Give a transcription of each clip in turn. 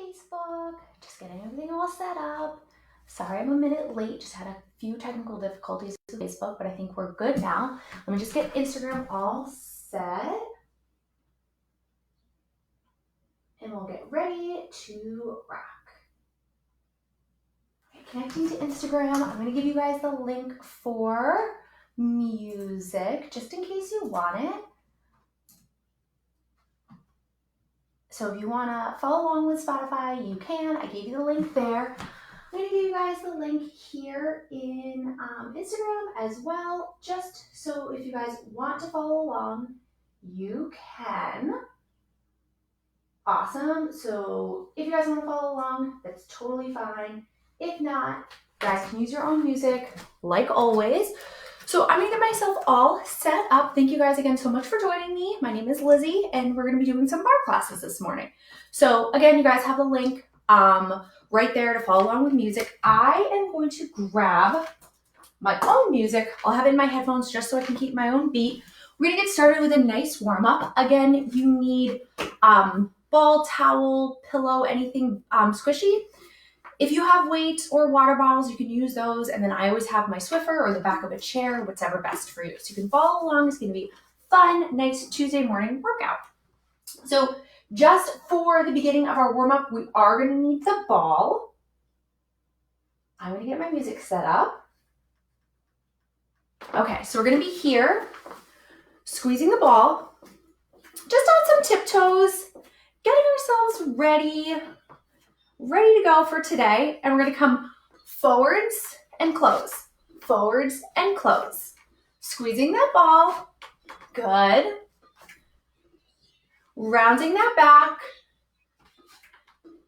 Facebook, just getting everything all set up. Sorry I'm a minute late, just had a few technical difficulties with Facebook, but I think we're good now. Let me just get Instagram all set. And we'll get ready to rock. Okay, connecting to Instagram, I'm gonna give you guys the link for music, just in case you want it. So if you wanna follow along with Spotify, you can. I gave you the link there. I'm gonna give you guys the link here in Instagram as well, just so if you guys want to follow along, you can. Awesome. So if you guys want to follow along, that's totally fine. If not, you guys can use your own music like always. So I'm gonna get myself all set up. Thank you guys again so much for joining me. My name is Lizzy and we're gonna be doing some barre classes this morning. So again, you guys have the link right there to follow along with music. I am going to grab my own music. I'll have it in my headphones just so I can keep my own beat. We're gonna get started with a nice warm up. Again, you need ball, towel, pillow, anything squishy. If you have weights or water bottles, you can use those. And then I always have my Swiffer or the back of a chair, whatever best for you. So you can follow along. It's going to be fun, nice Tuesday morning workout. So just for the beginning of our warm up, we are going to need the ball. I'm going to get my music set up. Okay, so we're going to be here, squeezing the ball, just on some tiptoes, getting ourselves ready to go for today. And we're gonna come forwards and close, squeezing that ball, good. Rounding that back,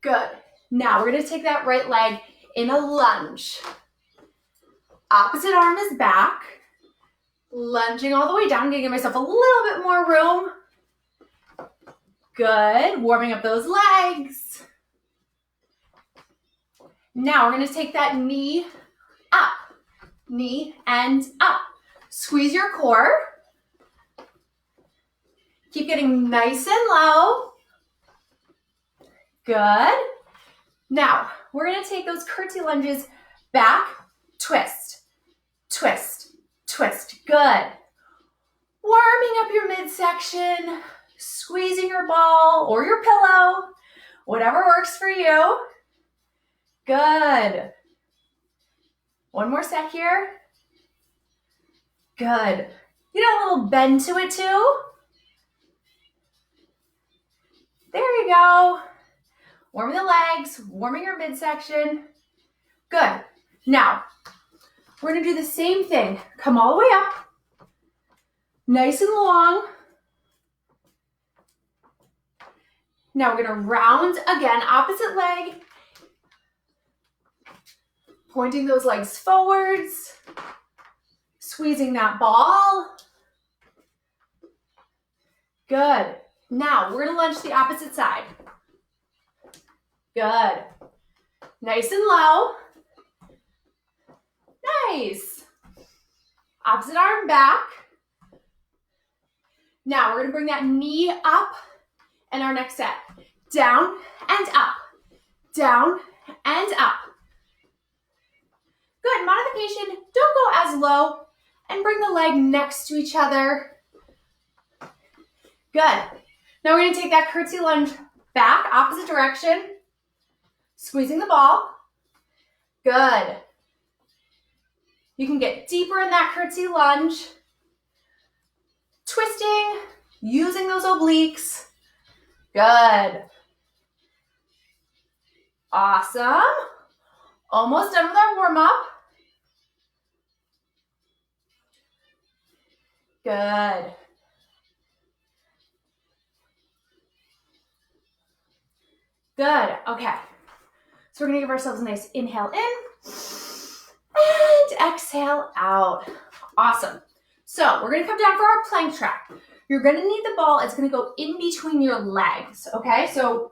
good. Now we're gonna take that right leg in a lunge. Opposite arm is back, lunging all the way down, giving myself a little bit more room. Good, warming up those legs. Now we're gonna take that knee up, knee and up. Squeeze your core. Keep getting nice and low. Good. Now we're gonna take those curtsy lunges back, twist, twist, twist. Good. Warming up your midsection. Squeezing your ball or your pillow, whatever works for you. Good. One more set here. Good. You got a little bend to it too. There you go. Warming the legs, warming your midsection. Good. Now, we're gonna do the same thing. Come all the way up. Nice and long. Now we're gonna round again, opposite leg. Pointing those legs forwards. Squeezing that ball. Good. Now we're gonna lunge the opposite side. Good. Nice and low. Nice. Opposite arm back. Now we're gonna bring that knee up. And our next set, down and up, down and up. Good, modification, don't go as low and bring the leg next to each other. Good. Now we're gonna take that curtsy lunge back, opposite direction, squeezing the ball. Good. You can get deeper in that curtsy lunge, twisting, using those obliques. Good. Awesome. Almost done with our warm up. Good. Good. Okay. So we're going to give ourselves a nice inhale in and exhale out. Awesome. So we're going to come down for our plank track. You're going to need the ball. It's going to go in between your legs, okay? So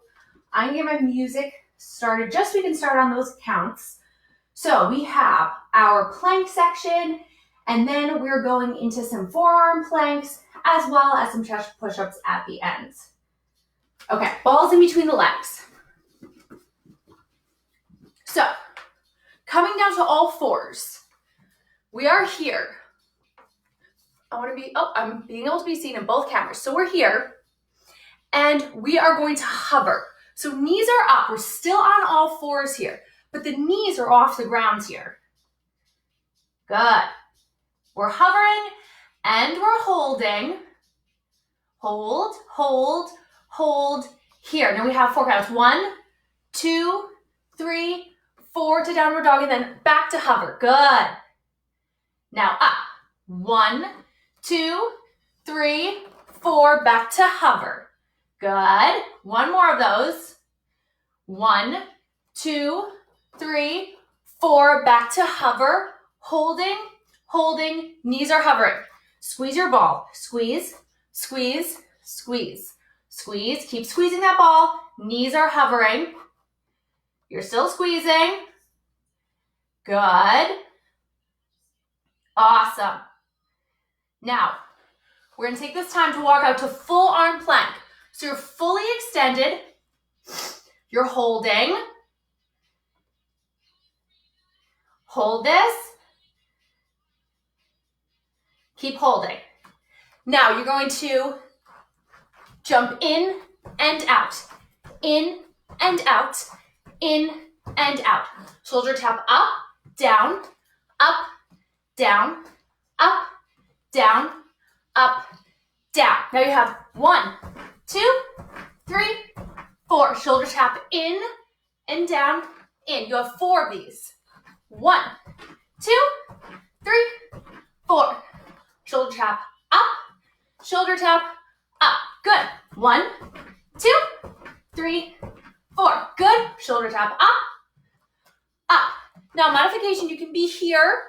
I'm going to get my music started just so we can start on those counts. So we have our plank section, and then we're going into some forearm planks, as well as some chest push-ups at the ends. Okay, balls in between the legs. So, coming down to all fours. We are here. I'm being able to be seen in both cameras. So we're here, and we are going to hover. So knees are up. We're still on all fours here, but the knees are off the ground here. Good. We're hovering, and we're holding. Hold, hold, hold. Here. Now we have 4 counts. 1, 2, 3, 4 to downward dog, and then back to hover. Good. Now up. 1, 2, 3, 4, back to hover. Good. One more of those. 1, 2, 3, 4, back to hover. Holding, holding, knees are hovering. Squeeze your ball. Squeeze, squeeze, squeeze, squeeze. Keep squeezing that ball. Knees are hovering. You're still squeezing. Good. Awesome. Now, we're going to take this time to walk out to full arm plank. So you're fully extended. You're holding. Hold this. Keep holding. Now you're going to jump in and out. In and out. In and out. Shoulder tap up, down, up, down, up, down, up, down. Now you have 1, 2, 3, 4. Shoulder tap in and down, in. You have 4 of these. 1, 2, 3, 4. Shoulder tap up, shoulder tap up. Good. 1, 2, 3, 4. Good. Shoulder tap up, up. Now modification, you can be here,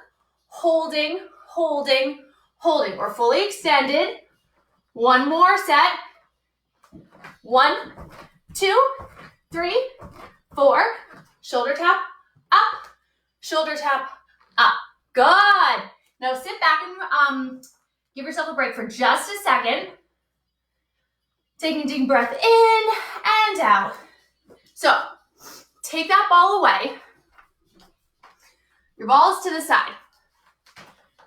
holding, holding, holding. We're fully extended. One more set. 1, 2, 3, 4. Shoulder tap up, shoulder tap up. Good. Now sit back and give yourself a break for just a second. Taking a deep breath in and out. So take that ball away. Your ball is to the side.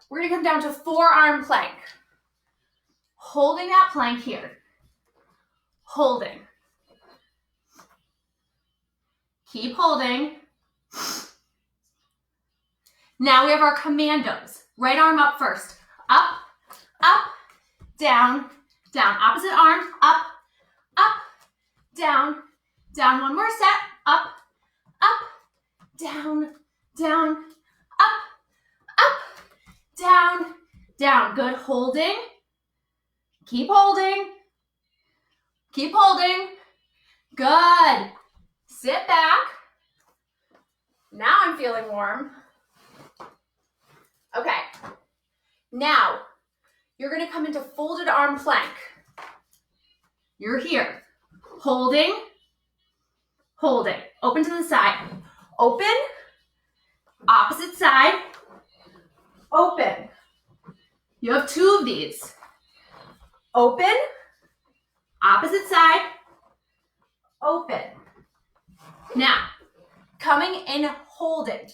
We're going to come down to forearm plank. Holding that plank here. Holding. Keep holding. Now we have our commandos. Right arm up first. Up, up, down, down. Opposite arm, up, up, down, down. One more set. Up, up, down, down, up, down, down. Good. Holding. Keep holding. Keep holding. Good. Sit back. Now I'm feeling warm. Okay. Now, you're going to come into folded arm plank. You're here. Holding. Holding. Open to the side. Open. Opposite side. Open. You have 2 of these. Open. Opposite side. Open. Now, coming in holding.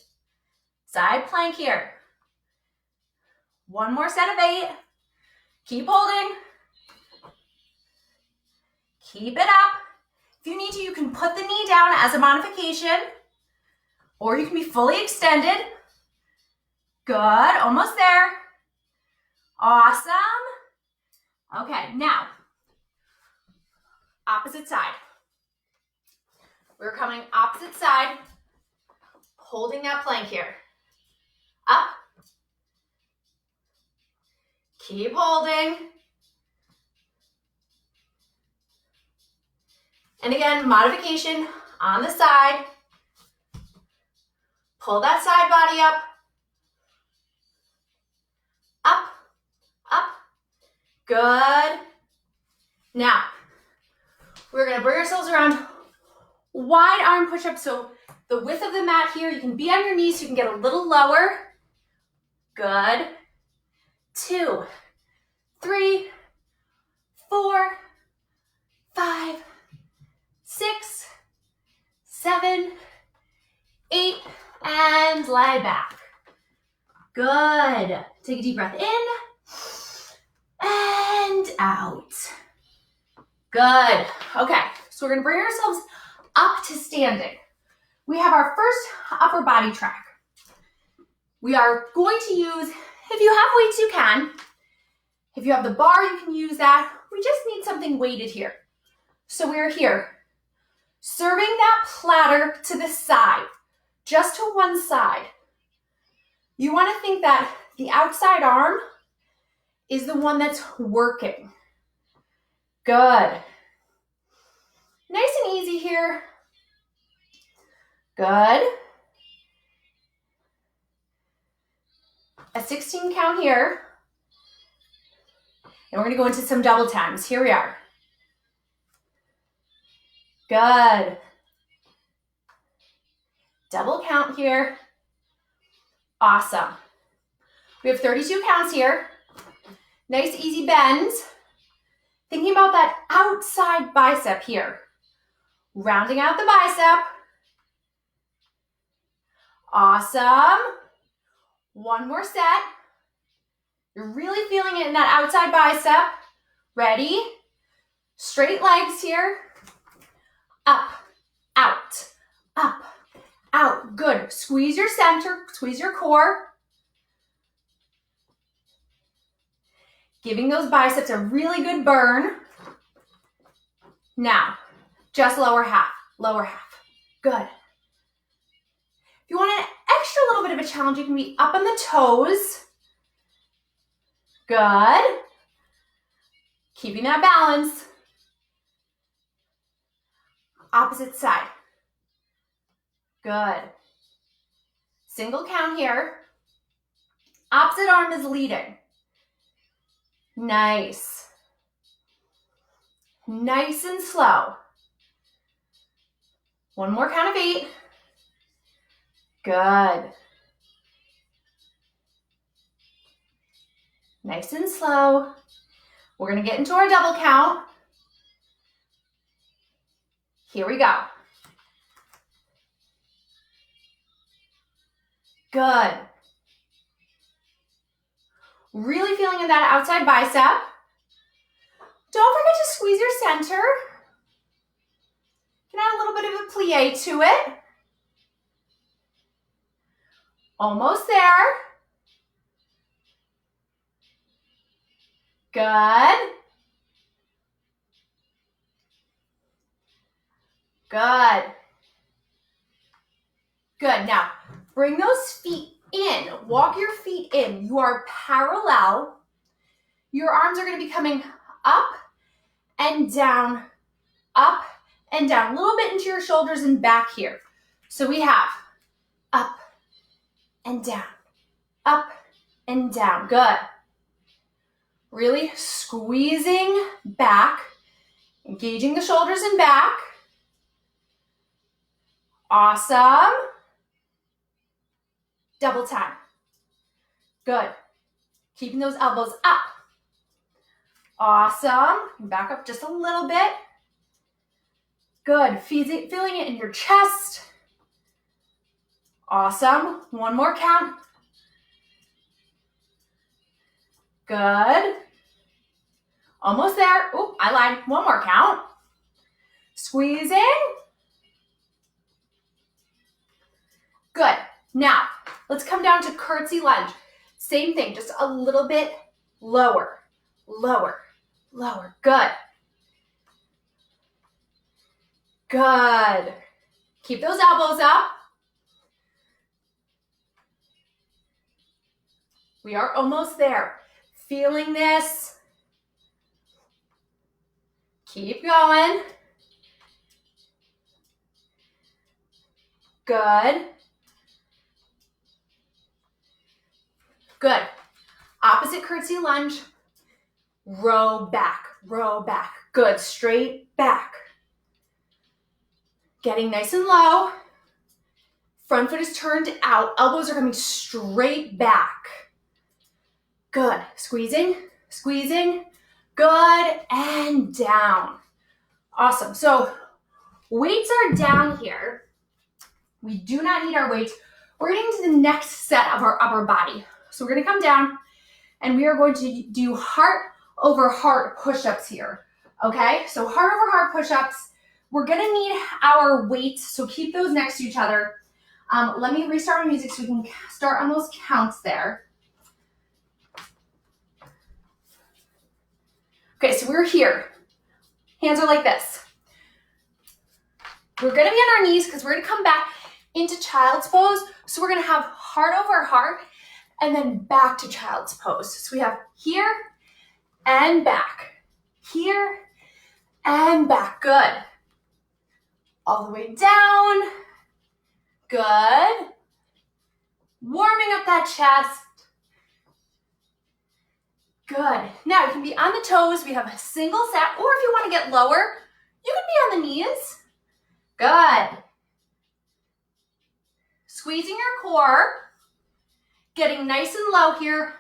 Side plank here. One more set of 8. Keep holding. Keep it up. If you need to, you can put the knee down as a modification, or you can be fully extended. Good. Almost there. Awesome. Okay, now, opposite side. We're coming opposite side, holding that plank here. Up. Keep holding. And again, modification on the side. Pull that side body up. Up, up. Good. Now, we're going to bring ourselves around. Wide arm push-up, so the width of the mat here, you can be on your knees so you can get a little lower. Good. 2, 3, 4, 5, 6, 7, 8, and lie back. Good. Take a deep breath in and out. Good. Okay, so we're gonna bring ourselves up to standing. We have our first upper body track. We are going to use, if you have weights, you can. If you have the bar, you can use that. We just need something weighted here. So we're here, serving that platter to the side, just to one side. You want to think that the outside arm is the one that's working. Good. Nice and easy here. Good. A 16 count here. And we're going to go into some double times. Here we are. Good. Double count here. Awesome. We have 32 counts here. Nice easy bends. Thinking about that outside bicep here. Rounding out the bicep. Awesome. One more set. You're really feeling it in that outside bicep. Ready? Straight legs here. Up, out, up, out. Good. Squeeze your center, squeeze your core. Giving those biceps a really good burn. Now, just lower half, lower half. Good. If you want an extra little bit of a challenge, you can be up on the toes. Good. Keeping that balance. Opposite side. Good. Single count here. Opposite arm is leading. Nice. Nice and slow. One more count of 8. Good. Nice and slow. We're going to get into our double count. Here we go. Good. Really feeling in that outside bicep. Don't forget to squeeze your center. You can add a little bit of a plie to it. Almost there. Good. Good. Good. Now, bring those feet in. Walk your feet in. You are parallel. Your arms are going to be coming up and down, up and down. A little bit into your shoulders and back here. So we have up and down, up and down. Good. Really squeezing back, engaging the shoulders and back. Awesome. Double time. Good. Keeping those elbows up. Awesome. Back up just a little bit. Good. Feeling it in your chest. Awesome. One more count. Good. Almost there. Oh, I lied. One more count. Squeezing. Good. Now, let's come down to curtsy lunge. Same thing, just a little bit lower, lower, lower. Good. Good. Keep those elbows up. We are almost there. Feeling this. Keep going. Good. Good. Opposite curtsy lunge. Row back, row back. Good. Straight back. Getting nice and low. Front foot is turned out. Elbows are coming straight back. Good. Squeezing, squeezing. Good. And down. Awesome. So weights are down here. We do not need our weights. We're getting to the next set of our upper body. So we're gonna come down and we are going to do heart over heart push-ups here, okay? So heart over heart push-ups. We're gonna need our weights, so keep those next to each other. Let me restart my music so we can start on those counts there. Okay, so we're here. Hands are like this. We're gonna be on our knees because we're gonna come back into child's pose. So we're gonna have heart over heart and then back to child's pose. So we have here and back, here and back. Good. All the way down. Good. Warming up that chest. Good. Now you can be on the toes. We have a single set, or if you want to get lower, you can be on the knees. Good. Squeezing your core. Getting nice and low here.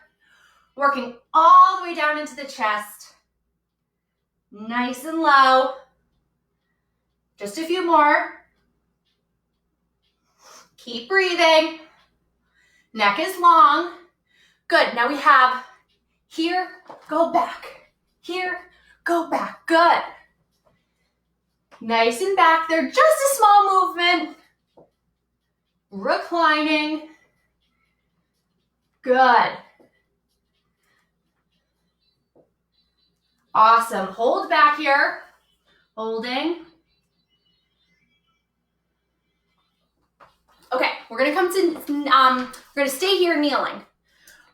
Working all the way down into the chest. Nice and low. Just a few more. Keep breathing. Neck is long. Good. Now we have here, go back. Here, go back. Good. Nice and back there. Just a small movement. Reclining. Good. Awesome. Hold back here. Holding. Okay, we're gonna come to, we're gonna stay here kneeling.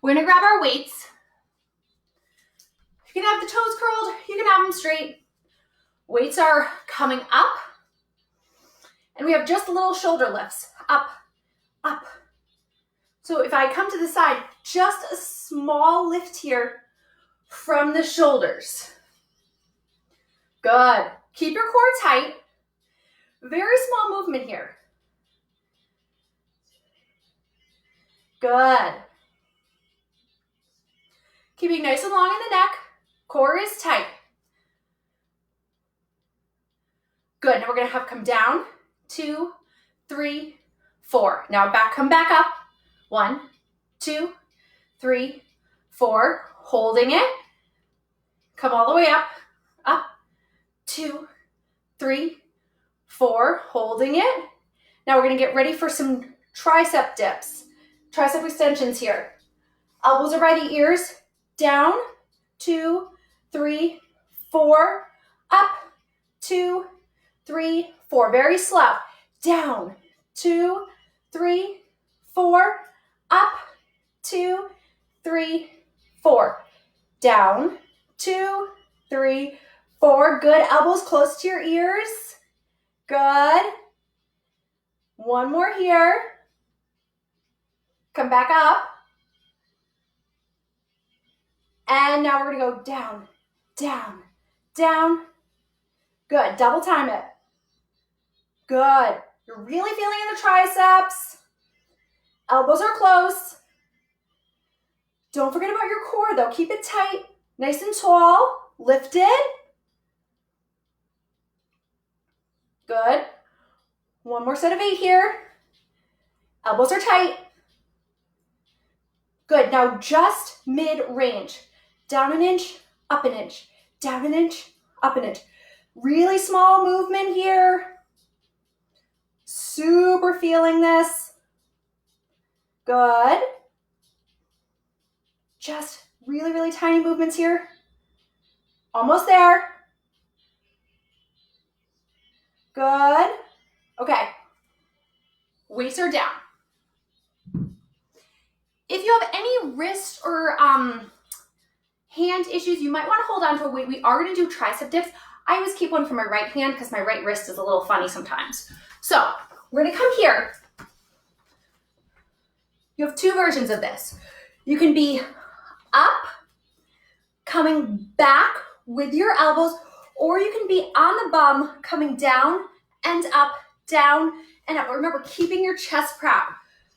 We're gonna grab our weights. You can have the toes curled, you can have them straight. Weights are coming up. And we have just little shoulder lifts. Up, up. So if I come to the side, just a small lift here from the shoulders. Good. Keep your core tight. Very small movement here. Good. Keeping nice and long in the neck. Core is tight. Good. Now we're going to have come down. 2, 3, 4. Now come back up. 1, 2, 3, 4. Holding it. Come all the way up. Up. 2, 3, 4. Holding it. Now we're going to get ready for some tricep dips. Tricep extensions here. Elbows are by the ears. Down. 2, 3, 4. Up. 2, 3, 4. Very slow. Down. 2, 3, 4. Up. 2, 3, 4. Down. 2, 3, 4. Good. Elbows close to your ears. Good. One more here. Come back up. And now we're going to go down, down, down. Good. Double time it. Good. You're really feeling in the triceps. Elbows are close. Don't forget about your core though. Keep it tight, nice and tall. Lifted. Good. One more set of 8 here. Elbows are tight. Good. Now just mid-range. Down an inch, up an inch. Down an inch, up an inch. Really small movement here. Super feeling this. Good. Just really, really tiny movements here. Almost there. Good. Okay. Weights are down. If you have any wrist or hand issues, you might want to hold on to a weight. We are going to do tricep dips. I always keep one for my right hand because my right wrist is a little funny sometimes. So we're going to come here. You have 2 versions of this. You can be up, coming back with your elbows, or you can be on the bum, coming down and up, down and up. Remember, keeping your chest proud.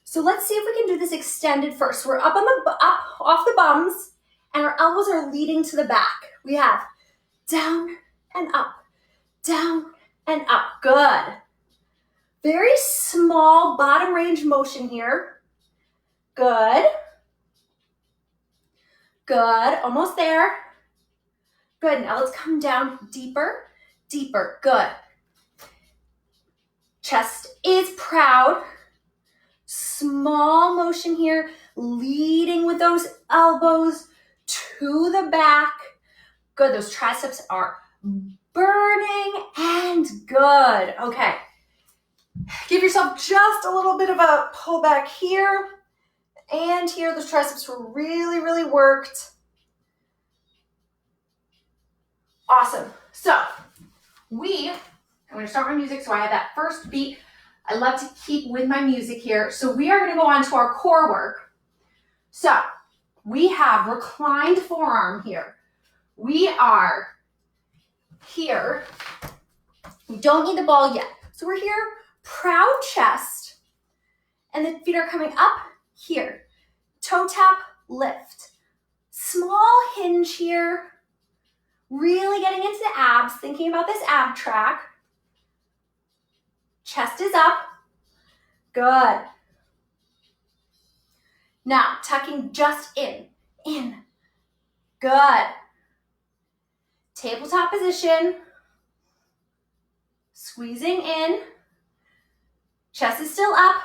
So let's see if we can do this extended first. We're up on the up off the bums, and our elbows are leading to the back. We have down and up, down and up. Good. Very small bottom range motion here. Good. Good, almost there. Good, now let's come down deeper, deeper, good. Chest is proud. Small motion here, leading with those elbows to the back. Good, those triceps are burning and good. Okay, give yourself just a little bit of a pull back here and here. Those triceps were really, really worked. Awesome. So I'm going to start my music so I have that first beat. I love to keep with my music here. So we are going to go on to our core work. So we have reclined forearm here. We are here. We don't need the ball yet. So we're here, proud chest, and the feet are coming up here. Toe tap, lift. Small hinge here. Really getting into the abs, thinking about this ab track. Chest is up. Good. Now, tucking just in. Good. Tabletop position. Squeezing in. Chest is still up.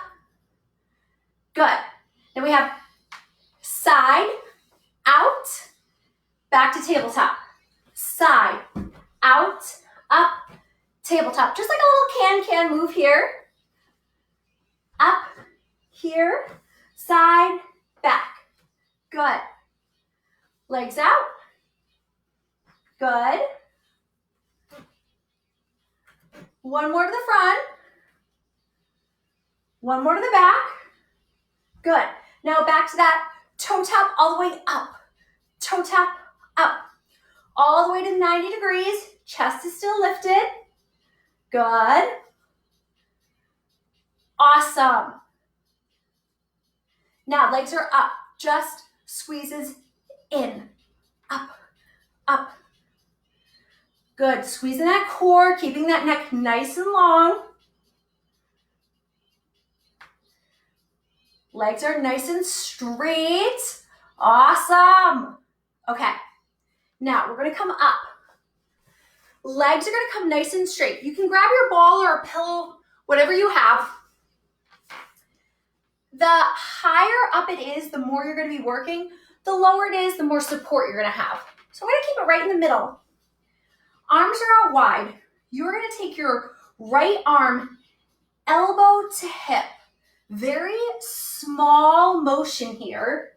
Good. Then we have side, out, back to tabletop. Side, out, up, tabletop. Just like a little can move here. Up, here, side, back. Good. Legs out. Good. One more to the front. One more to the back. Good. Now back to that toe tap all the way up. Toe tap up. All the way to 90 degrees. Chest is still lifted. Good. Awesome. Now legs are up. Just squeezes in. Up, up. Good. Squeezing that core, keeping that neck nice and long. Legs are nice and straight. Awesome. Okay. Now we're going to come up. Legs are going to come nice and straight. You can grab your ball or a pillow, whatever you have. The higher up it is, the more you're going to be working. The lower it is, the more support you're going to have. So I'm going to keep it right in the middle. Arms are out wide. You're going to take your right arm elbow to hip. Very small motion here.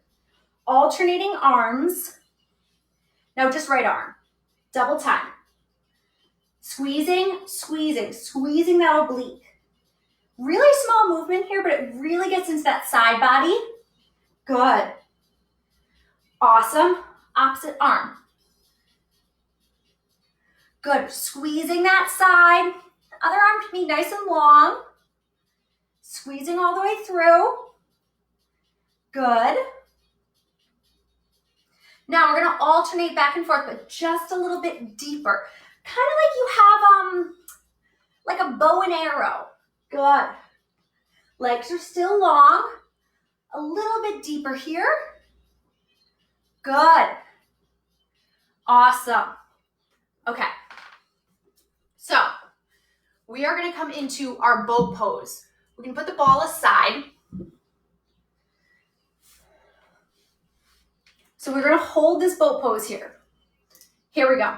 Alternating arms. Now just right arm. Double time. Squeezing, squeezing, squeezing that oblique. Really small movement here, but it really gets into that side body. Good. Awesome. Opposite arm. Good. Squeezing that side. Other arm can be nice and long. Squeezing all the way through. Good. Now we're going to alternate back and forth, but just a little bit deeper. Kind of like you have like a bow and arrow. Good. Legs are still long. A little bit deeper here. Good. Awesome. Okay. So we are going to come into our boat pose. We're going to put the ball aside. So we're going to hold this boat pose here. Here we go.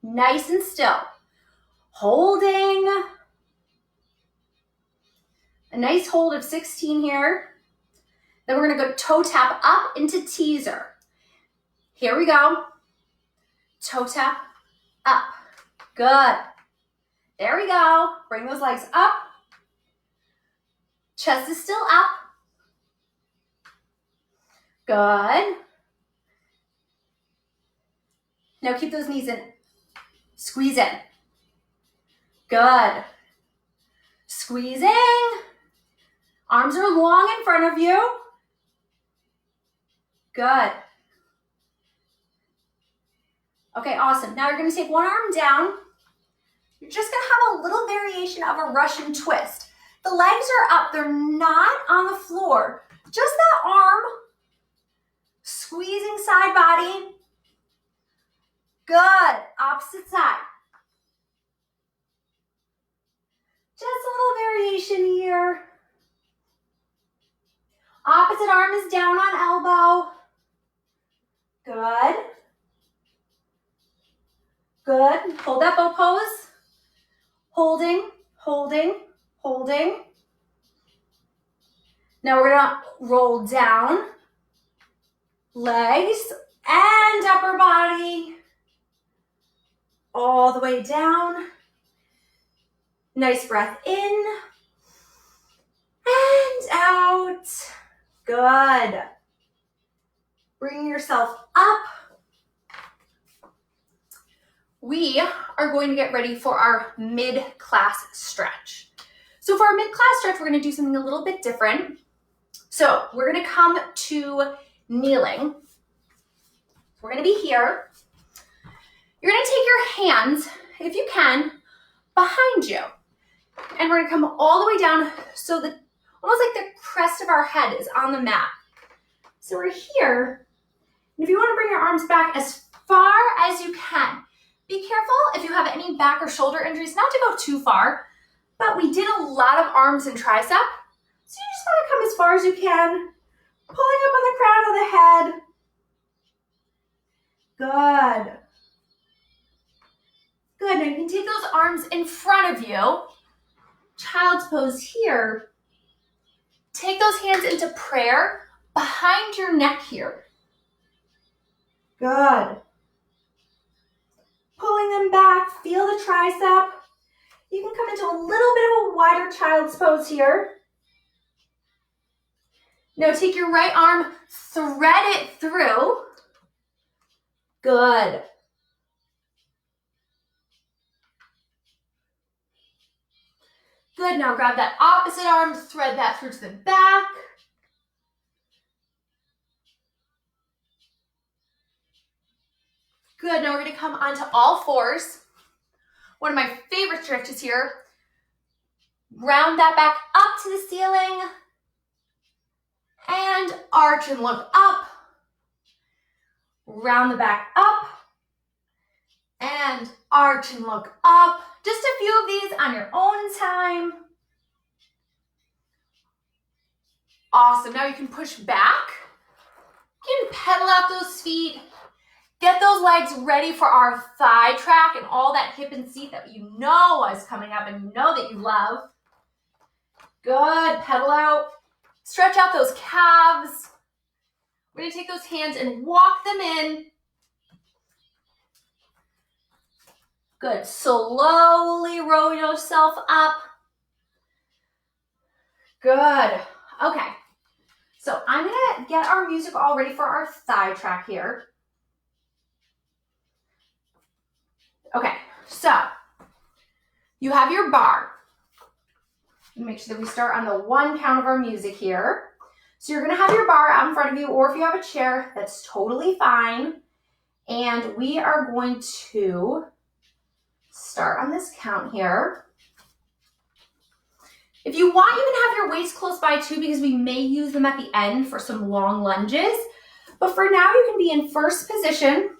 Nice and still. Holding. A nice hold of 16 here. Then we're going to go toe tap up into teaser. Here we go. Toe tap up. Good. There we go. Bring those legs up. Chest is still up. Good. Now keep those knees in. Squeeze in. Good. Squeezing. Arms are long in front of you. Good. Okay, awesome. Now you're going to take one arm down. You're just gonna have a little variation of a Russian twist. The legs are up, they're not on the floor. Just that arm squeezing side body. Good, opposite side. Just a little variation here. Opposite arm is down on elbow. Good. Good. Hold that bow pose. Holding, holding, holding. Now we're gonna roll down, legs and upper body, all the way down. Nice breath in and out. Good. Bring yourself up. We are going to get ready for our mid-class stretch. So for our mid-class stretch, we're going to do something a little bit different. So we're going to come to kneeling. We're going to be here. You're going to take your hands, if you can, behind you. And we're going to come all the way down so that almost like the crest of our head is on the mat. So we're here. And if you want to bring your arms back as far as you can, be careful if you have any back or shoulder injuries, not to go too far, but we did a lot of arms and tricep. So you just want to come as far as you can, pulling up on the crown of the head. Good. Good, now you can take those arms in front of you. Child's pose here. Take those hands into prayer behind your neck here. Good. Pulling them back, feel the tricep. You can come into a little bit of a wider child's pose here. Now take your right arm, thread it through. Good. Good, now grab that opposite arm, thread that through to the back. Good, now we're gonna come onto all fours. One of my favorite stretches here. Round that back up to the ceiling. And arch and look up. Round the back up. And arch and look up. Just a few of these on your own time. Awesome, now you can push back. You can pedal out those feet. Get those legs ready for our thigh track and all that hip and seat that you know is coming up and you know that you love. Good, pedal out. Stretch out those calves. We're gonna take those hands and walk them in. Good, slowly roll yourself up. Good, okay. So I'm gonna get our music all ready for our thigh track here. Okay, so you have your bar. Make sure that we start on the 1 count of our music here. So you're gonna have your bar out in front of you, or if you have a chair, that's totally fine. And we are going to start on this count here. If you want, you can have your weights close by too, because we may use them at the end for some long lunges. But for now, you can be in first position.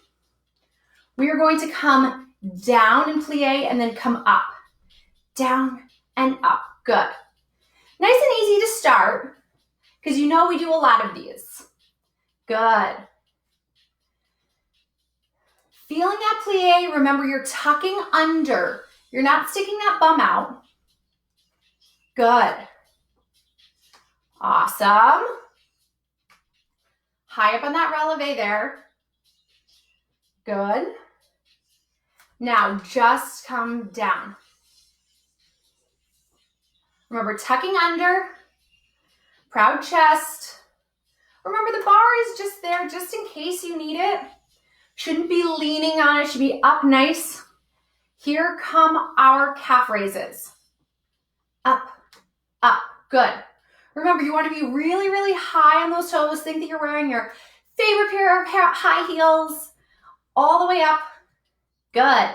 We are going to come down and plie and then come up. Down and up. Good. Nice and easy to start, because you know we do a lot of these. Good. Feeling that plie, remember you're tucking under. You're not sticking that bum out. Good. Awesome. High up on that releve there. Good. Now just come down. Remember, tucking under, proud chest. Remember, the bar is just there just in case you need it. Shouldn't be leaning on it, should be up nice. Here come our calf raises. Up, up, good. Remember, you want to be really, really high on those toes. Think that you're wearing your favorite pair of high heels all the way up. Good.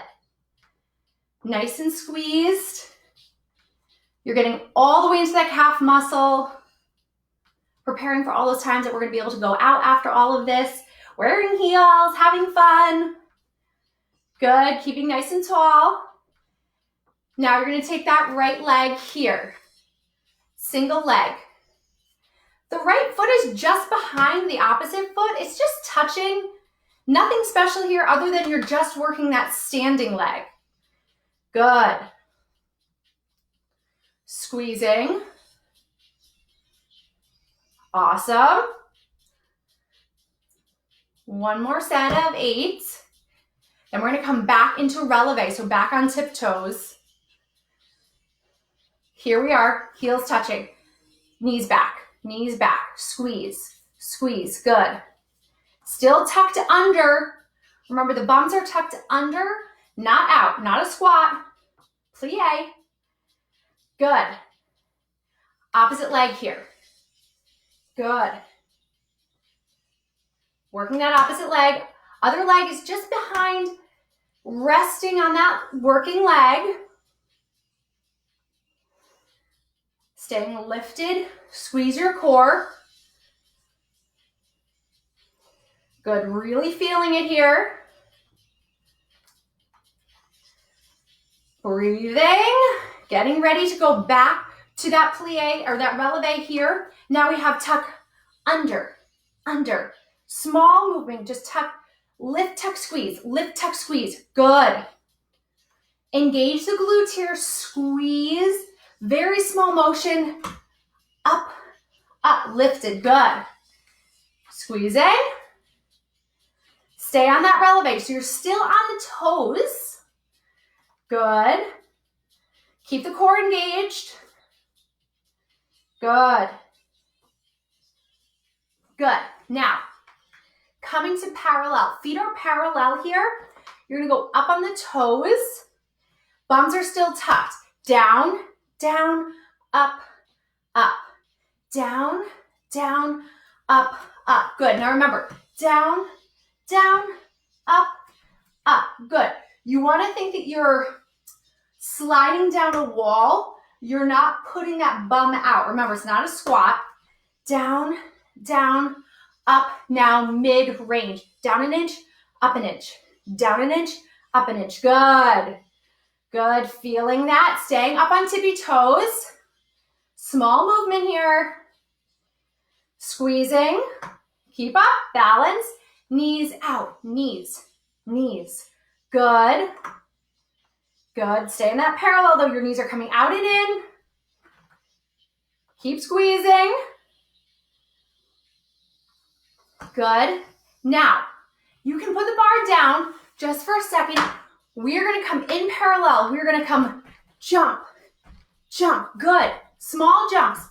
Nice and squeezed. You're getting all the way into that calf muscle, preparing for all those times that we're gonna be able to go out after all of this, wearing heels, having fun. Good, keeping nice and tall. Now you're gonna take that right leg here, single leg. The right foot is just behind the opposite foot. It's just touching. Nothing special here other than you're just working that standing leg. Good. Squeezing. Awesome. One more set of 8. Then we're going to come back into releve, so back on tiptoes. Here we are, heels touching. Knees back, squeeze, squeeze, good. Still tucked under. Remember, the bums are tucked under, not out, not a squat. Plie. Good. Opposite leg here. Good. Working that opposite leg. Other leg is just behind, resting on that working leg. Staying lifted, squeeze your core. Good, really feeling it here. Breathing, getting ready to go back to that plie or that releve here. Now we have tuck under, under. Small movement, just tuck, lift, tuck, squeeze, lift, tuck, squeeze. Good. Engage the glutes here, squeeze. Very small motion, up, up, lifted, good. Squeezing. Stay on that releve, so you're still on the toes. Good. Keep the core engaged. Good. Good. Now, coming to parallel. Feet are parallel here. You're gonna go up on the toes. Bums are still tucked. Down, down, up, up. Down, down, up, up. Good. Now remember, down, down, up, up. Good. You want to think that you're sliding down a wall. You're not putting that bum out. Remember, it's not a squat. Down, down, up. Now mid-range. Down an inch, up an inch. Down an inch, up an inch. Good. Good. Feeling that. Staying up on tippy toes. Small movement here. Squeezing. Keep up. Balance. Knees out, knees, knees. Good. Good. Stay in that parallel though. Your knees are coming out and in. Keep squeezing. Good. Now, you can put the bar down just for a second. We're going to come in parallel. We're going to come jump, jump. Good. Small jumps.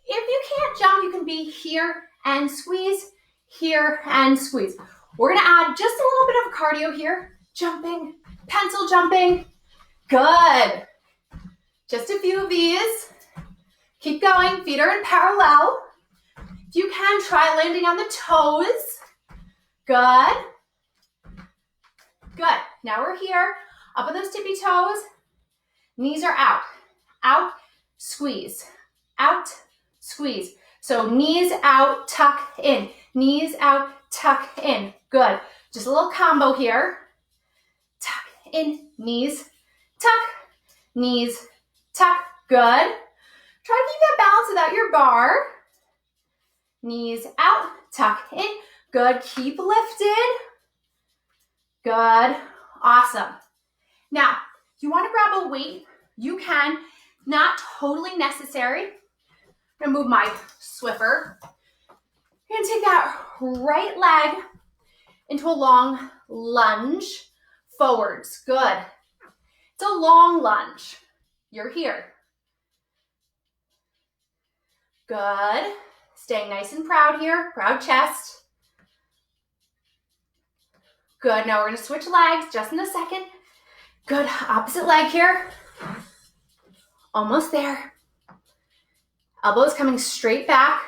If you can't jump, you can be here and squeeze, here and squeeze. We're gonna add just a little bit of cardio here. Jumping, pencil jumping. Good. Just a few of these. Keep going, feet are in parallel. If you can, try landing on the toes. Good. Good. Now we're here, up on those tippy toes. Knees are out. Out, squeeze. Out, squeeze. So knees out, tuck in. Knees out, tuck in. Good. Just a little combo here. Tuck in, knees, tuck, knees, tuck. Good. Try to keep that balance without your bar. Knees out, tuck in. Good. Keep lifted. Good. Awesome. Now, if you want to grab a weight, you can. Not totally necessary. I'm going to move my Swiffer. You're going to take that right leg into a long lunge forwards. Good. It's a long lunge. You're here. Good. Staying nice and proud here. Proud chest. Good. Now we're going to switch legs just in a second. Good. Opposite leg here. Almost there. Elbows coming straight back.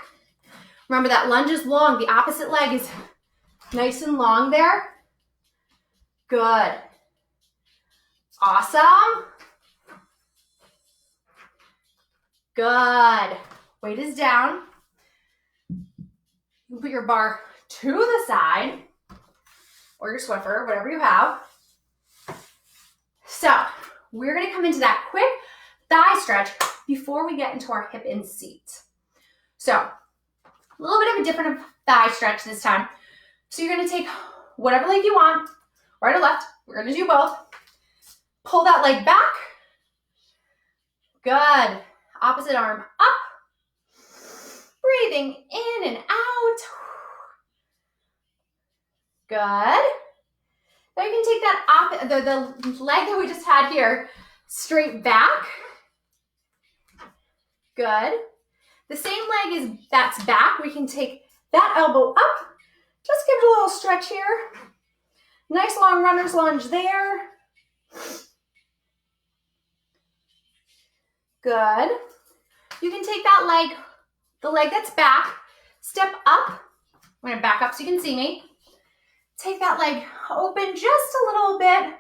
Remember that lunge is long. The opposite leg is nice and long there. Good. Awesome. Good. Weight is down. You put your bar to the side or your Swiffer, whatever you have. So we're going to come into that quick thigh stretch before we get into our hip in seat. So a little bit of a different thigh stretch this time. So you're going to take whatever leg you want, right or left. We're going to do both. Pull that leg back. Good. Opposite arm up. Breathing in and out. Good. Now you can take that the leg that we just had here straight back. Good. The same leg that's back. We can take that elbow up. Just give it a little stretch here. Nice long runner's lunge there. Good. You can take that leg, the leg that's back, step up. I'm going to back up so you can see me. Take that leg open just a little bit.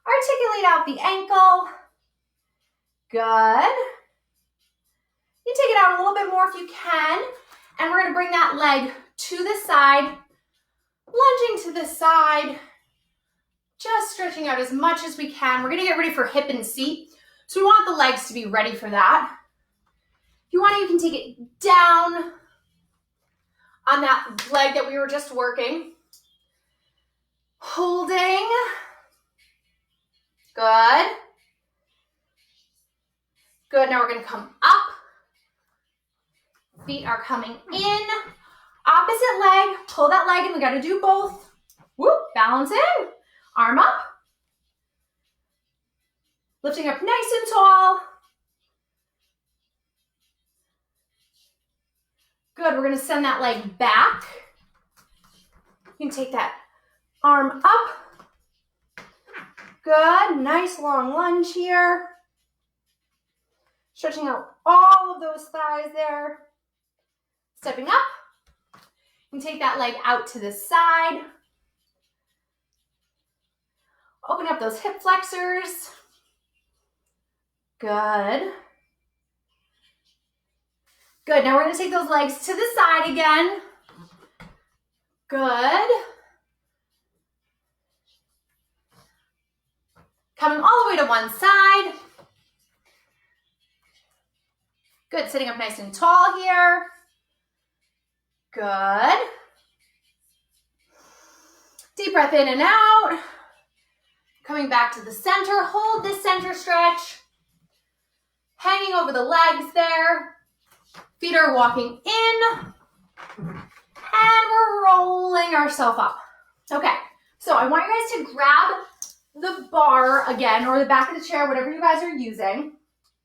Articulate out the ankle. Good. You take it out a little bit more if you can. And we're going to bring that leg to the side, lunging to the side, just stretching out as much as we can. We're going to get ready for hip and seat. So we want the legs to be ready for that. If you want to, you can take it down on that leg that we were just working. Holding. Good. Good. Now we're going to come up. Feet are coming in. Opposite leg. Pull that leg and we got to do both. Whoop. Balancing. Arm up. Lifting up nice and tall. Good. We're going to send that leg back. You can take that arm up. Good. Nice long lunge here. Stretching out all of those thighs there. Stepping up. You can take that leg out to the side. Open up those hip flexors. Good. Good. Now we're going to take those legs to the side again. Good. Coming all the way to one side. Good. Sitting up nice and tall here. Good. Deep breath in and out. Coming back to the center. Hold this center stretch. Hanging over the legs there. Feet are walking in. And we're rolling ourselves up. Okay, so I want you guys to grab the bar again, or the back of the chair, whatever you guys are using.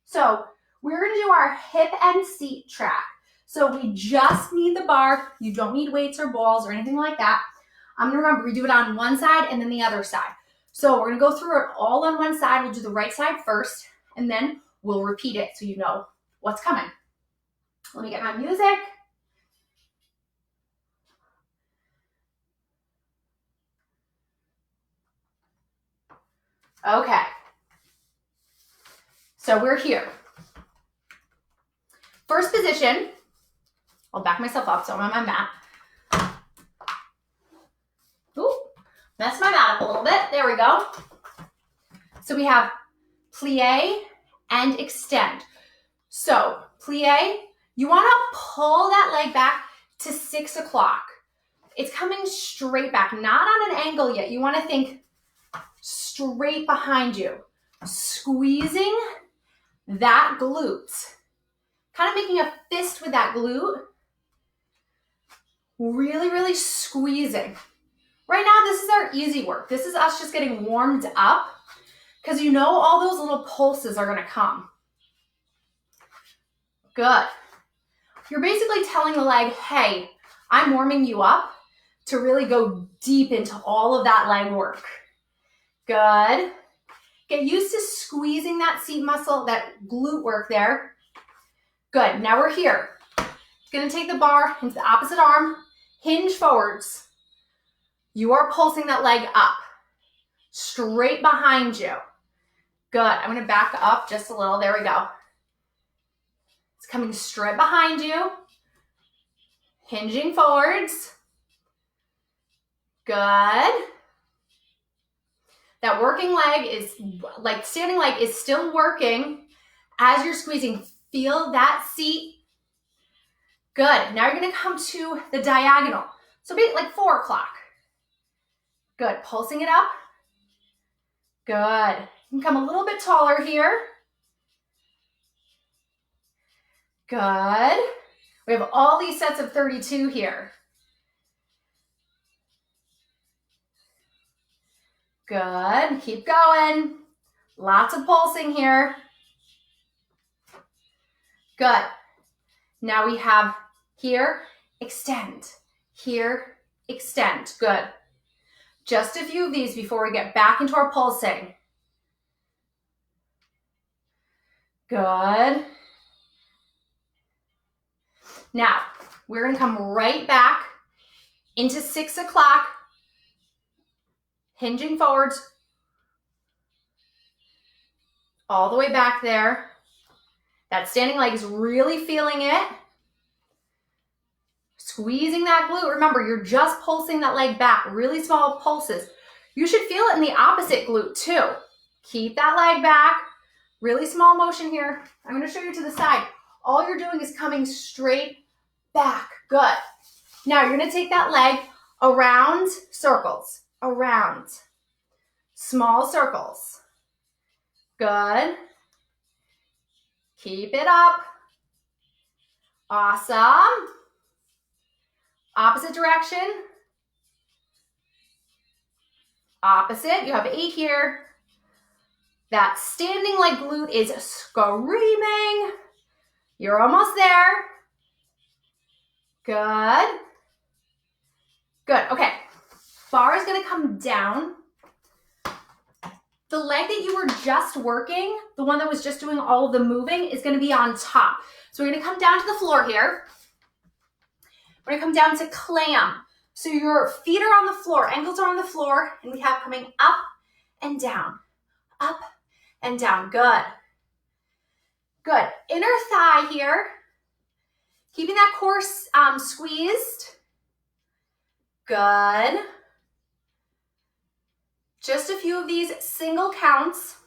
So we're going to do our hip and seat track. So we just need the bar. You don't need weights or balls or anything like that. I'm going to remember we do it on one side and then the other side. So we're going to go through it all on one side. We'll do the right side first, and then we'll repeat it so you know what's coming. Let me get my music. Okay. So we're here. First position. I'll back myself up so I'm on my mat. Ooh, messed my mat up a little bit. There we go. So we have plie and extend. So plie, you want to pull that leg back to 6 o'clock. It's coming straight back, not on an angle yet. You want to think straight behind you. Squeezing that glute. Kind of making a fist with that glute. Really, really squeezing. Right now, this is our easy work. This is us just getting warmed up because you know all those little pulses are going to come. Good. You're basically telling the leg, hey, I'm warming you up to really go deep into all of that leg work. Good. Get used to squeezing that seat muscle, that glute work there. Good. Now we're here. Going to take the bar into the opposite arm. Hinge forwards. You are pulsing that leg up. Straight behind you. Good. I'm going to back up just a little. There we go. It's coming straight behind you. Hinging forwards. Good. That working leg is, like standing leg is still working as you're squeezing. Feel that seat. Good. Now you're going to come to the diagonal. So be like 4 o'clock. Good. Pulsing it up. Good. You can come a little bit taller here. Good. We have all these sets of 32 here. Good. Keep going. Lots of pulsing here. Good. Now we have here, extend. Here, extend. Good. Just a few of these before we get back into our pulsing. Good. Now, we're going to come right back into 6 o'clock, hinging forwards, all the way back there. That standing leg is really feeling it. Squeezing that glute. Remember, you're just pulsing that leg back, really small pulses. You should feel it in the opposite glute too. Keep that leg back. Really small motion here. I'm going to show you to the side. All you're doing is coming straight back. Good. Now you're going to take that leg around circles. Around. Small circles. Good. Keep it up. Awesome. Opposite direction. Opposite. You have 8 here. That standing leg glute is screaming. You're almost there. Good. Good. Okay. Bar is going to come down. The leg that you were just working, the one that was just doing all of the moving, is going to be on top. So we're going to come down to the floor here. We're going to come down to clam. So your feet are on the floor, ankles are on the floor, and we have coming up and down, up and down. Good. Good. Inner thigh here. Keeping that core squeezed. Good. Just a few of these single counts.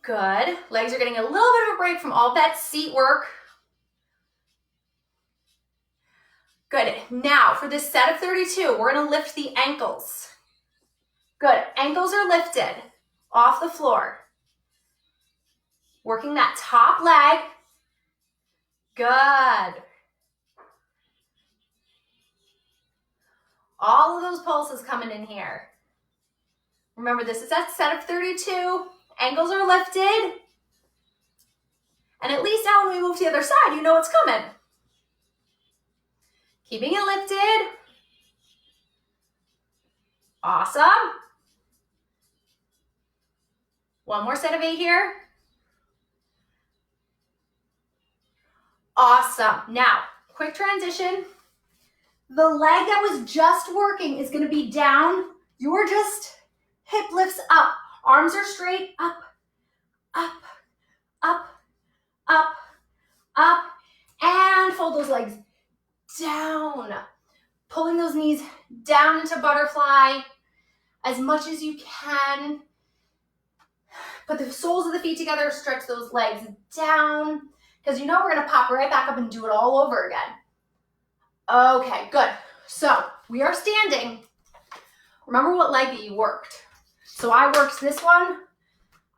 Good. Legs are getting a little bit of a break from all that seat work. Good. Now for this set of 32, we're going to lift the ankles. Good. Ankles are lifted off the floor. Working that top leg. Good. All of those pulses coming in here. Remember, this is that set of 32. Ankles are lifted. And at least now when we move to the other side, you know what's coming. Keeping it lifted. Awesome. One more set of 8 here. Awesome. Now, quick transition. The leg that was just working is going to be down. You're just hip lifts up. Arms are straight, up, up, up, up, up, and fold those legs down. Pulling those knees down into butterfly as much as you can. Put the soles of the feet together, stretch those legs down, because you know we're going to pop right back up and do it all over again. Okay, good. So we are standing. Remember what leg that you worked. So I worked this one.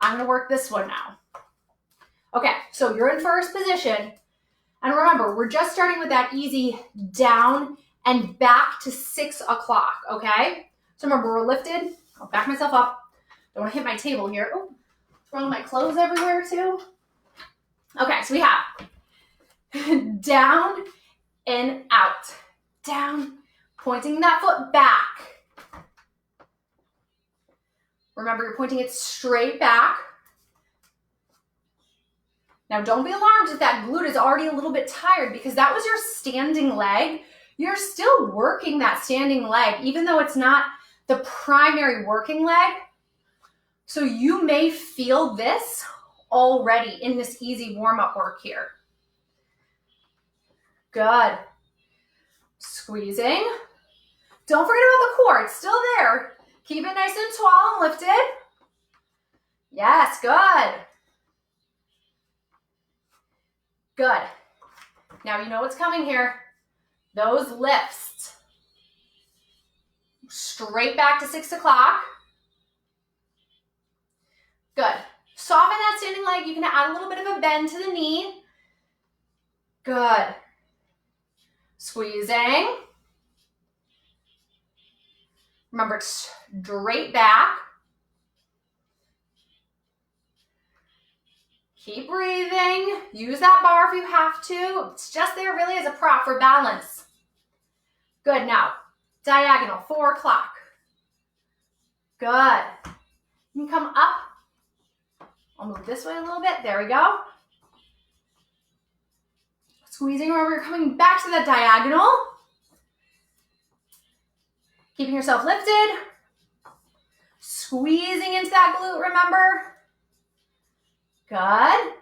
I'm going to work this one now. Okay, so you're in first position. And remember, we're just starting with that easy down and back to 6 o'clock, okay? So remember, we're lifted. I'll back myself up. Don't want to hit my table here. Oh, throwing my clothes everywhere too. Okay, so we have down and out. Down, pointing that foot back. Remember, you're pointing it straight back. Now, don't be alarmed if that glute is already a little bit tired, because that was your standing leg. You're still working that standing leg, even though it's not the primary working leg. So you may feel this already in this easy warm-up work here. Good. Squeezing. Don't forget about the core, it's still there. Keep it nice and tall and lifted. Yes, good. Good. Now you know what's coming here. Those lifts. Straight back to 6 o'clock. Good. Soften that standing leg. You can add a little bit of a bend to the knee. Good. Squeezing. Remember, straight back. Keep breathing. Use that bar if you have to. It's just there really as a prop for balance. Good. Now, diagonal, 4 o'clock. Good. You can come up. I'll move this way a little bit. There we go. Squeezing. Remember, you're coming back to that diagonal. Keeping yourself lifted. Squeezing into that glute, remember? Good.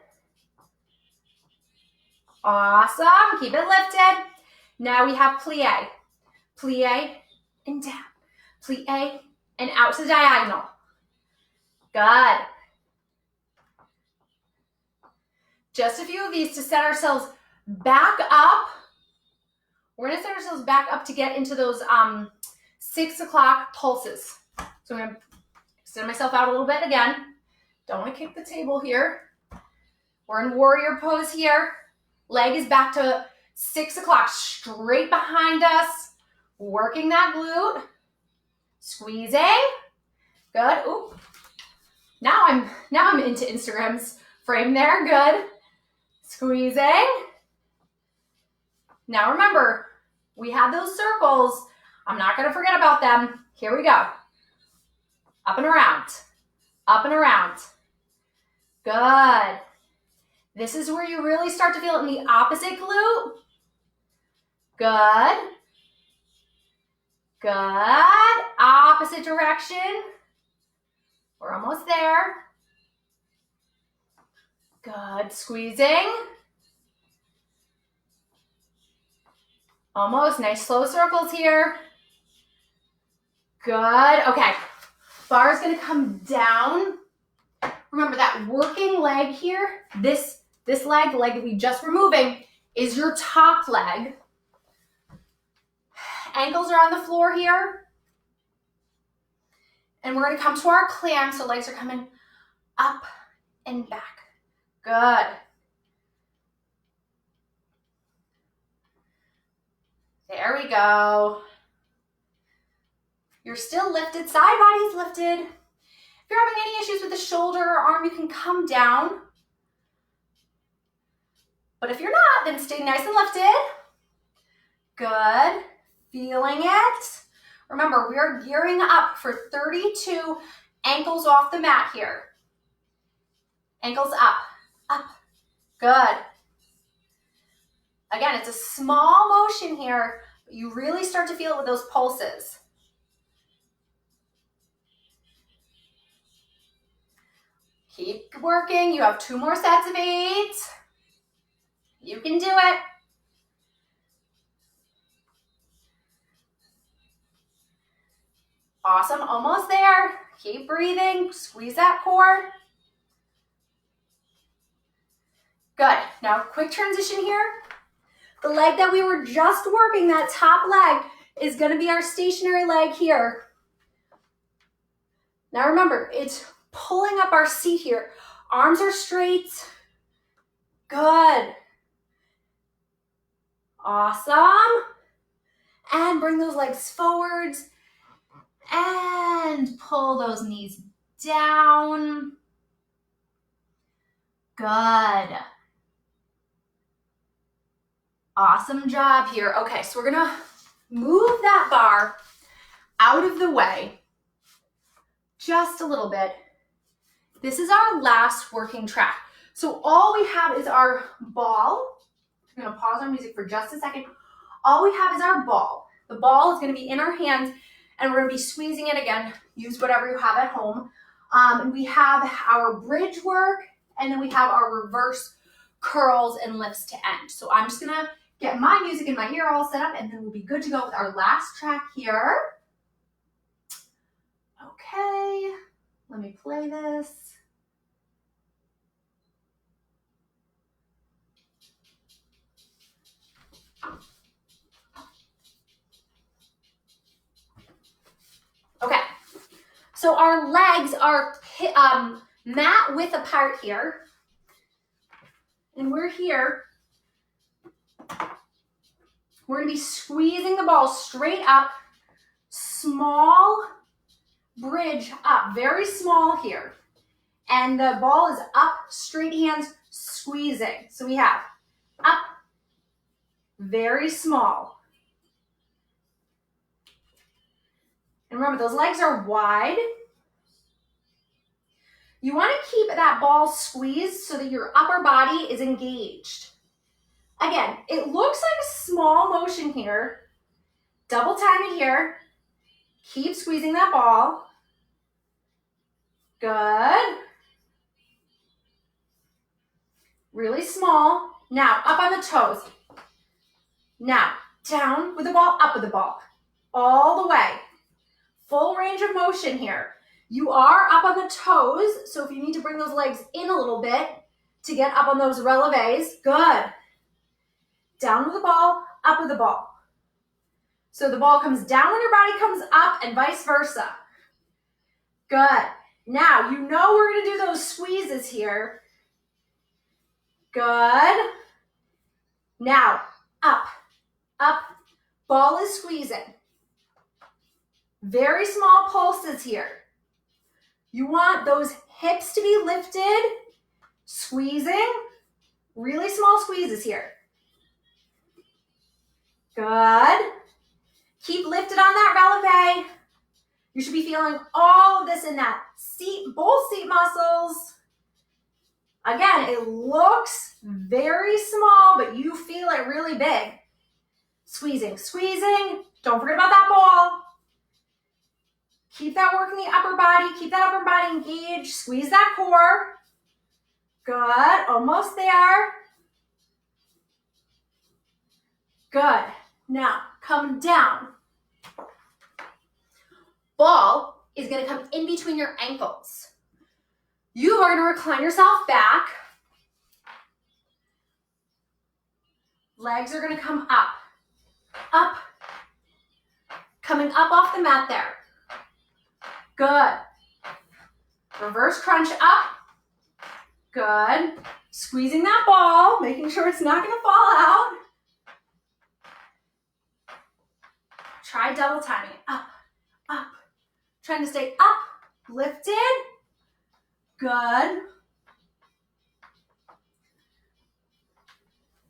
Awesome. Keep it lifted. Now we have plie. Plie and down. Plie and out to the diagonal. Good. Just a few of these to set ourselves back up. We're going to set ourselves back up to get into those 6 o'clock pulses. So I'm going to extend myself out a little bit again. Don't want to kick the table here. We're in warrior pose here. Leg is back to 6 o'clock, straight behind us. Working that glute. Squeezing. Good. Ooh. Now I'm into Instagram's frame there. Good. Squeezing. Now remember, we have those circles. I'm not going to forget about them. Here we go. Up and around. Up and around. Good. This is where you really start to feel it in the opposite glute. Good. Good. Opposite direction. We're almost there. Good. Squeezing. Almost. Nice slow circles here. Good. Okay. Bar is going to come down. Remember that working leg here, this leg, the leg that we just removing, is your top leg. Ankles are on the floor here. And we're going to come to our clam, so legs are coming up and back. Good. There we go. You're still lifted, side body's lifted. If you're having any issues with the shoulder or arm, you can come down. But if you're not, then stay nice and lifted. Good. Feeling it. Remember, we are gearing up for 32 ankles off the mat here. Ankles up, up. Good. Again, it's a small motion here, but you really start to feel it with those pulses. Keep working. You have 2 more sets of 8. You can do it. Awesome. Almost there. Keep breathing. Squeeze that core. Good. Now, quick transition here. The leg that we were just working, that top leg, is going to be our stationary leg here. Now remember, it's pulling up our seat here. Arms are straight. Good. Awesome. And bring those legs forwards. And pull those knees down. Good. Awesome job here. Okay, so we're gonna move that bar out of the way just a little bit. This is our last working track. So all we have is our ball. I'm gonna pause our music for just a second. All we have is our ball. The ball is gonna be in our hands and we're gonna be squeezing it again. Use whatever you have at home. We have our bridge work And then we have our reverse curls and lifts to end. So I'm just gonna get my music in my ear all set up, and then we'll be good to go with our last track here. Okay, let me play this. Okay, so our legs are mat width apart here. And we're here. We're gonna be squeezing the ball straight up, small bridge up, very small here. And the ball is up, straight hands, squeezing. So we have up, very small. And remember, those legs are wide. You want to keep that ball squeezed so that your upper body is engaged. Again, it looks like a small motion here. Double time it here. Keep squeezing that ball. Good. Really small. Now, up on the toes. Now, down with the ball, up with the ball. All the way. Full range of motion here. You are up on the toes, so if you need to bring those legs in a little bit to get up on those releves, good. Down with the ball, up with the ball. So the ball comes down when your body comes up and vice versa. Good. Now, you know we're going to do those squeezes here. Good. Now, up, up, ball is squeezing. Very small pulses here. You want those hips to be lifted, squeezing, really small squeezes here. Good. Keep lifted on that releve. You should be feeling all of this in that seat, both seat muscles. Again, it looks very small, but you feel it really big. Squeezing, squeezing. Don't forget about that ball. Keep that work in the upper body. Keep that upper body engaged. Squeeze that core. Good. Almost there. Good. Now, come down. Ball is going to come in between your ankles. You are going to recline yourself back. Legs are going to come up. Up. Coming up off the mat there. Good. Reverse crunch up. Good. Squeezing that ball, making sure it's not going to fall out. Try double timing. Up, up. Trying to stay up, lifted. Good.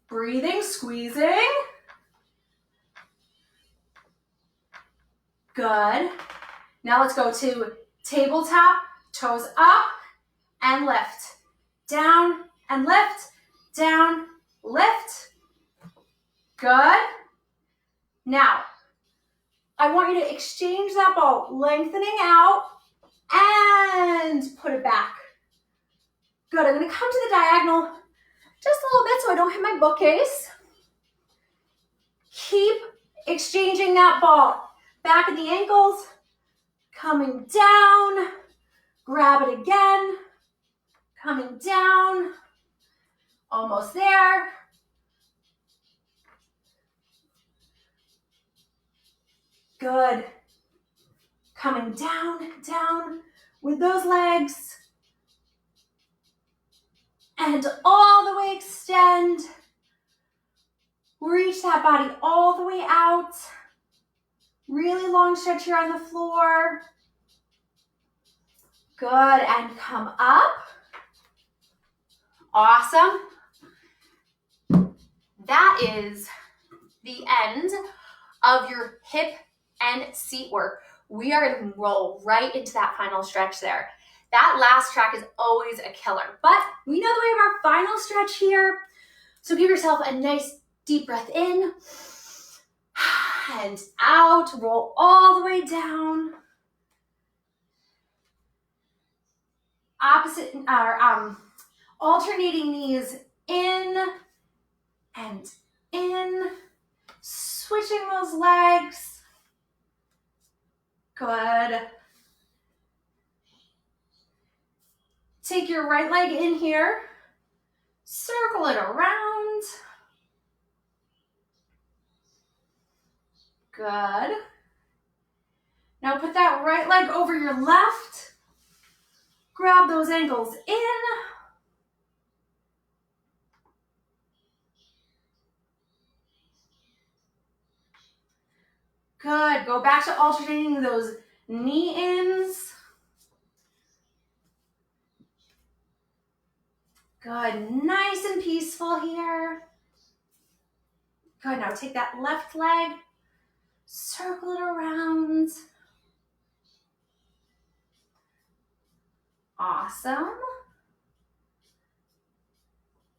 Breathing, squeezing. Good. Now let's go to tabletop, toes up and lift. Down and lift, down, lift. Good. Now, I want you to exchange that ball, lengthening out and put it back. Good, I'm gonna come to the diagonal just a little bit so I don't hit my bookcase. Keep exchanging that ball. Back of the ankles, coming down, grab it again, coming down, almost there. Good. Coming down, down with those legs. And all the way extend. Reach that body all the way out. Really long stretch here on the floor. Good, and come up. Awesome. That is the end of your hip and seat work. We are going to roll right into that final stretch there. That last track is always a killer, but we know that we have our final stretch here. So give yourself a nice deep breath in and out. Roll all the way down. Alternating knees in and in. Switching those legs. Good. Take your right leg in here. Circle it around. Good. Now put that right leg over your left. Grab those ankles in. Good. Go back to alternating those knee ins. Good. Nice and peaceful here. Good. Now take that left leg. Circle it around. Awesome.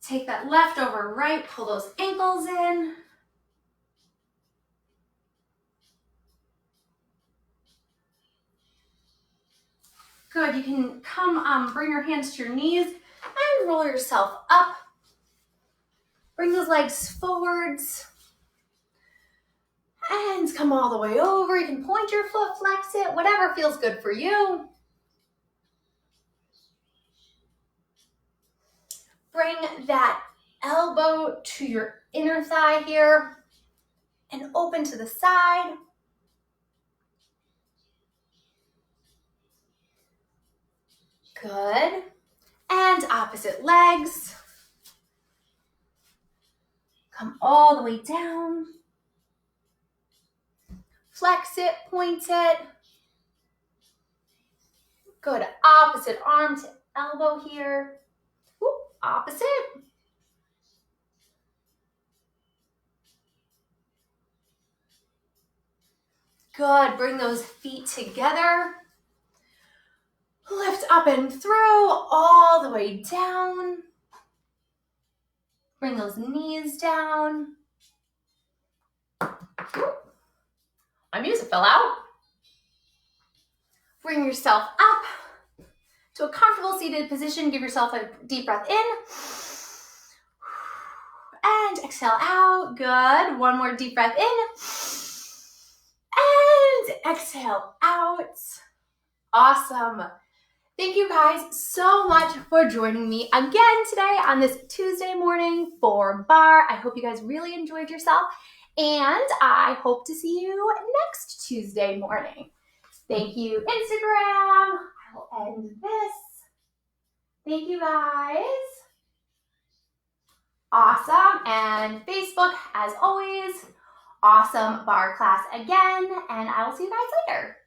Take that left over right. Pull those ankles in. Good. You can come, bring your hands to your knees and roll yourself up. Bring those legs forwards. And come all the way over. You can point your foot, flex it, whatever feels good for you. Bring that elbow to your inner thigh here and open to the side. Good. And opposite legs. Come all the way down. Flex it, point it. Good. Opposite arm to elbow here. Whoop, opposite. Good. Bring those feet together. Lift up and through, all the way down. Bring those knees down. My music fell out. Bring yourself up to a comfortable seated position. Give yourself a deep breath in. And exhale out. Good. One more deep breath in. And exhale out. Awesome. Thank you guys so much for joining me again today on this Tuesday morning for Barre. I hope you guys really enjoyed yourself, and I hope to see you next Tuesday morning. Thank you, Instagram. I will end this. Thank you guys. Awesome. And Facebook, as always, awesome Barre class again, and I will see you guys later.